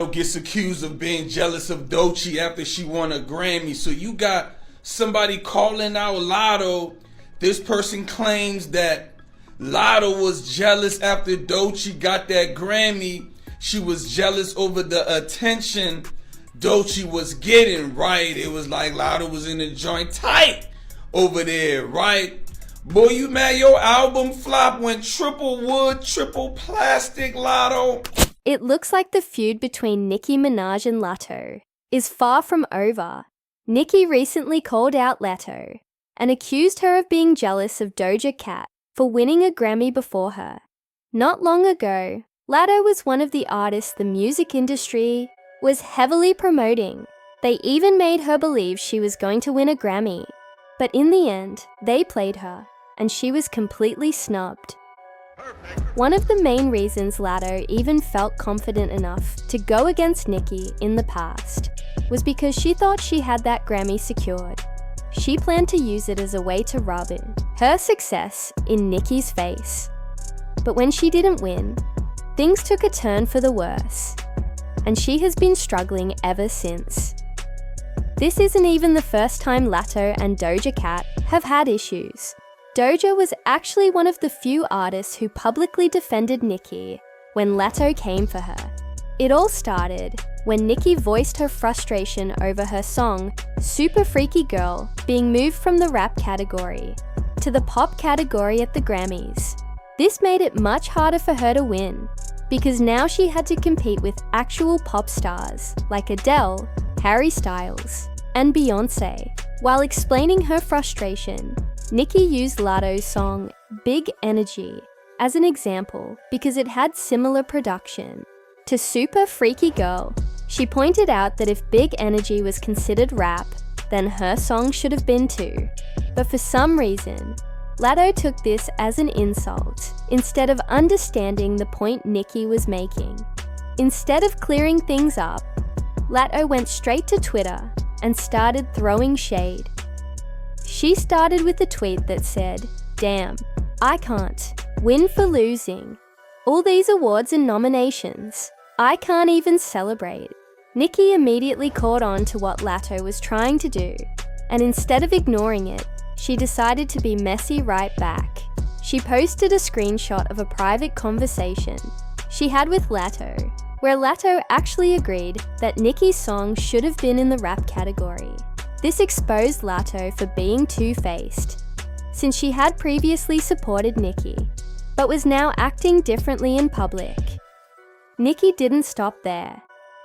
Gets accused of being jealous of Doechii after she won a Grammy. So you got somebody calling out Latto. This person claims that Latto was jealous after Doechii got that Grammy. She was jealous over the attention Doechii was getting, right? It was like Latto was in the joint tight over there, right? Boy, you mad your album flop went triple wood, triple plastic, Latto? It looks like the feud between Nicki Minaj and Latto is far from over. Nicki recently called out Latto and accused her of being jealous of Doja Cat for winning a Grammy before her. Not long ago, Latto was one of the artists the music industry was heavily promoting. They even made her believe she was going to win a Grammy. But in the end, they played her, and she was completely snubbed. One of the main reasons Latto even felt confident enough to go against Nicki in the past was because she thought she had that Grammy secured. She planned to use it as a way to rub in her success in Nicki's face. But when she didn't win, things took a turn for the worse, and she has been struggling ever since. This isn't even the first time Latto and Doja Cat have had issues. Doja was actually one of the few artists who publicly defended Nicki when Latto came for her. It all started when Nicki voiced her frustration over her song Super Freaky Girl being moved from the rap category to the pop category at the Grammys. This made it much harder for her to win, because now she had to compete with actual pop stars like Adele, Harry Styles, and Beyonce. While explaining her frustration, Nicki used Latto's song Big Energy as an example because it had similar production to Super Freaky Girl. She pointed out that if Big Energy was considered rap, then her song should have been too. But for some reason, Latto took this as an insult instead of understanding the point Nicki was making. Instead of clearing things up, Latto went straight to Twitter and started throwing shade. She started with a tweet that said, "Damn, I can't win for losing. All these awards and nominations, I can't even celebrate." Nicki immediately caught on to what Latto was trying to do, and instead of ignoring it, she decided to be messy right back. She posted a screenshot of a private conversation she had with Latto, where Latto actually agreed that Nicki's song should have been in the rap category. This exposed Latto for being two-faced, since she had previously supported Nicki, but was now acting differently in public. Nicki didn't stop there.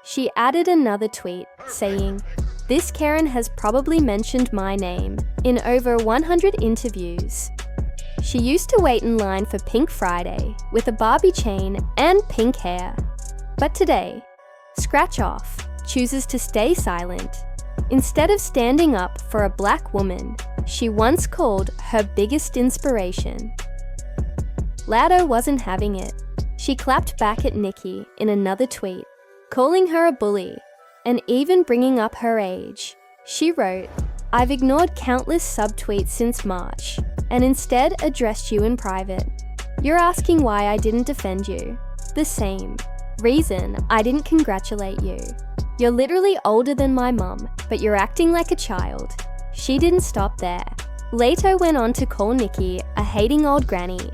She added another tweet saying, "This Karen has probably mentioned my name in over 100 interviews." She used to wait in line for Pink Friday with a Barbie chain and pink hair. But today, Scratch Off chooses to stay silent. Instead of standing up for a black woman she once called her biggest inspiration. Latto wasn't having it. She clapped back at Nicki in another tweet, calling her a bully and even bringing up her age. She wrote, "I've ignored countless subtweets since March and instead addressed you in private. You're asking why I didn't defend you. The same reason I didn't congratulate you. You're literally older than my mum, but you're acting like a child." She didn't stop there. Latto went on to call Nicki a hating old granny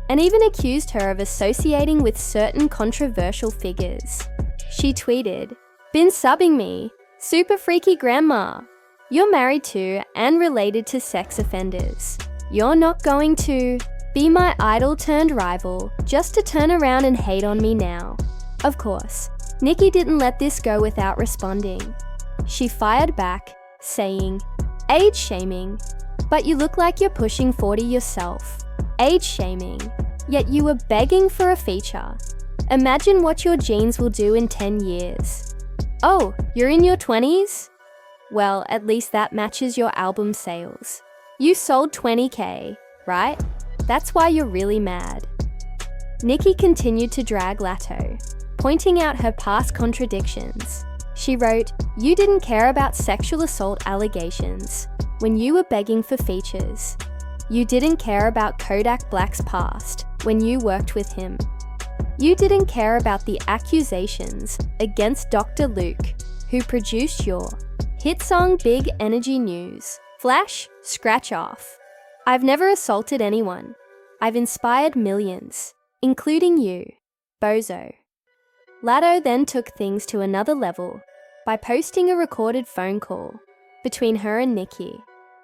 and even accused her of associating with certain controversial figures. She tweeted, "Been subbing me, super freaky grandma. You're married to and related to sex offenders. You're not going to be my idol turned rival just to turn around and hate on me now." Of course, Nicki didn't let this go without responding. She fired back, saying, "Age shaming, but you look like you're pushing 40 yourself. Age shaming, yet you were begging for a feature. Imagine what your jeans will do in 10 years. Oh, you're in your 20s? Well, at least that matches your album sales. You sold 20K, right? That's why you're really mad." Nicki continued to drag Latto, pointing out her past contradictions. She wrote, "You didn't care about sexual assault allegations when you were begging for features. You didn't care about Kodak Black's past when you worked with him. You didn't care about the accusations against Dr. Luke, who produced your hit song Big Energy News. Flash, scratch off. I've never assaulted anyone. I've inspired millions, including you, bozo. Latto then took things to another level by posting a recorded phone call between her and Nicki.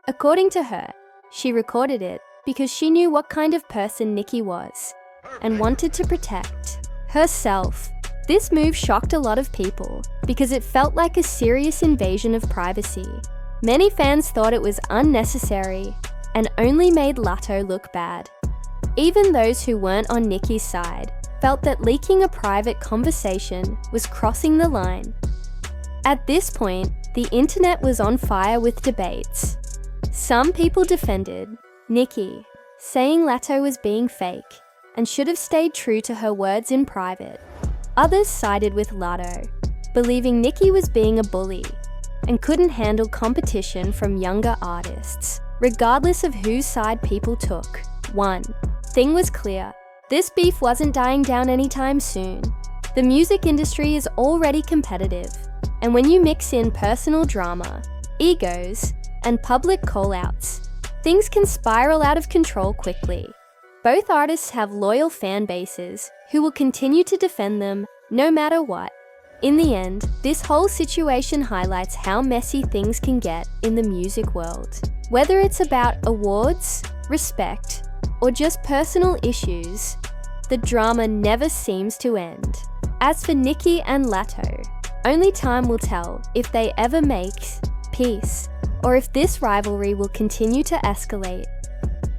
According to her, she recorded it because she knew what kind of person Nicki was and wanted to protect herself. This move shocked a lot of people because it felt like a serious invasion of privacy. Many fans thought it was unnecessary and only made Latto look bad. Even those who weren't on Nicki's side felt that leaking a private conversation was crossing the line. At this point, the internet was on fire with debates. Some people defended Nicki, saying Latto was being fake and should have stayed true to her words in private. Others sided with Latto, believing Nicki was being a bully and couldn't handle competition from younger artists, regardless of whose side people took. One thing was clear: this beef wasn't dying down anytime soon. The music industry is already competitive, and when you mix in personal drama, egos, and public call-outs, things can spiral out of control quickly. Both artists have loyal fan bases who will continue to defend them no matter what. In the end, this whole situation highlights how messy things can get in the music world. Whether it's about awards, respect, or just personal issues, the drama never seems to end. As for Nicki and Latto, only time will tell if they ever make peace, or if this rivalry will continue to escalate.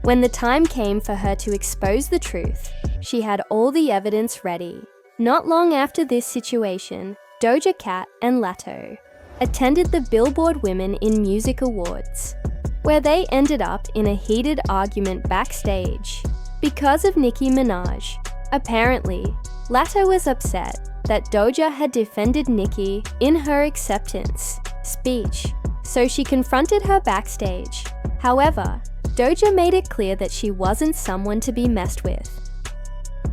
When the time came for her to expose the truth, she had all the evidence ready. Not long after this situation, Doja Cat and Latto attended the Billboard Women in Music Awards, where they ended up in a heated argument backstage because of Nicki Minaj. Apparently, Latto was upset that Doja had defended Nicki in her acceptance speech, so she confronted her backstage. However, Doja made it clear that she wasn't someone to be messed with.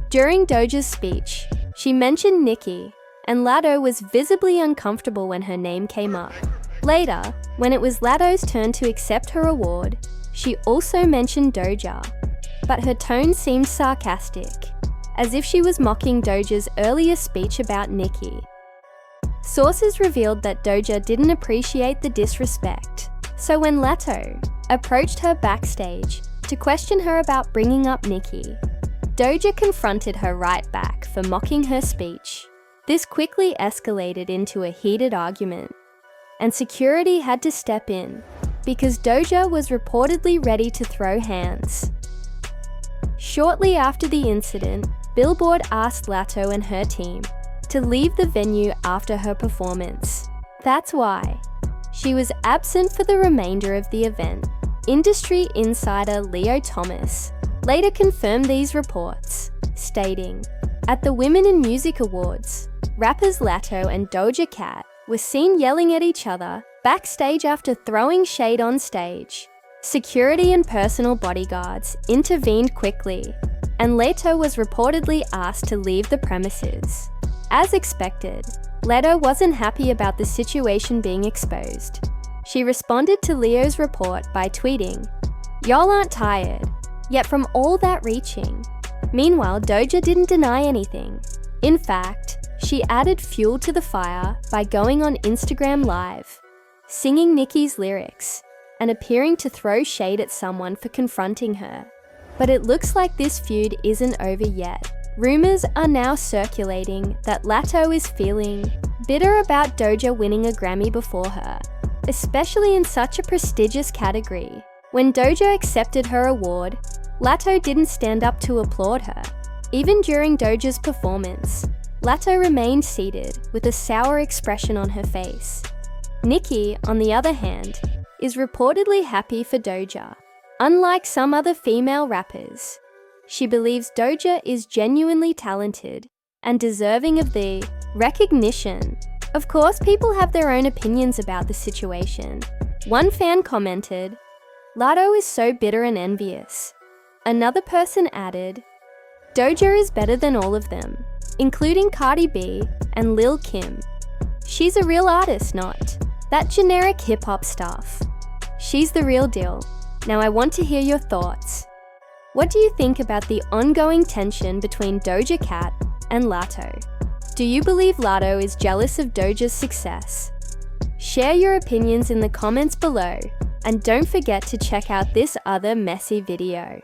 During Doja's speech, she mentioned Nicki, and Latto was visibly uncomfortable when her name came up. Later, when it was Latto's turn to accept her award, she also mentioned Doja, but her tone seemed sarcastic, as if she was mocking Doja's earlier speech about Nicki. Sources revealed that Doja didn't appreciate the disrespect, so when Latto approached her backstage to question her about bringing up Nicki, Doja confronted her right back for mocking her speech. This quickly escalated into a heated argument, and security had to step in because Doja was reportedly ready to throw hands. Shortly after the incident, Billboard asked Latto and her team to leave the venue after her performance. That's why she was absent for the remainder of the event. Industry insider Leo Thomas later confirmed these reports, stating, "At the Women in Music Awards, rappers Latto and Doja Cat were seen yelling at each other backstage after throwing shade on stage. Security and personal bodyguards intervened quickly, and Latto was reportedly asked to leave the premises." As expected, Latto wasn't happy about the situation being exposed. She responded to Leo's report by tweeting, "Y'all aren't tired, yet from all that reaching." Meanwhile, Doja didn't deny anything. In fact, she added fuel to the fire by going on Instagram Live, singing Nicki's lyrics, and appearing to throw shade at someone for confronting her. But it looks like this feud isn't over yet. Rumors are now circulating that Latto is feeling bitter about Doja winning a Grammy before her, especially in such a prestigious category. When Doja accepted her award, Latto didn't stand up to applaud her. Even during Doja's performance, Latto remained seated with a sour expression on her face. Nicki, on the other hand, is reportedly happy for Doja. Unlike some other female rappers, she believes Doja is genuinely talented and deserving of the recognition. Of course, people have their own opinions about the situation. One fan commented, "Latto is so bitter and envious." Another person added, "Doja is better than all of them." including Cardi B and Lil Kim. She's a real artist, not that generic hip-hop stuff. She's the real deal. Now I want to hear your thoughts. What do you think about the ongoing tension between Doja Cat and Latto? Do you believe Latto is jealous of Doja's success? Share your opinions in the comments below, and don't forget to check out this other messy video.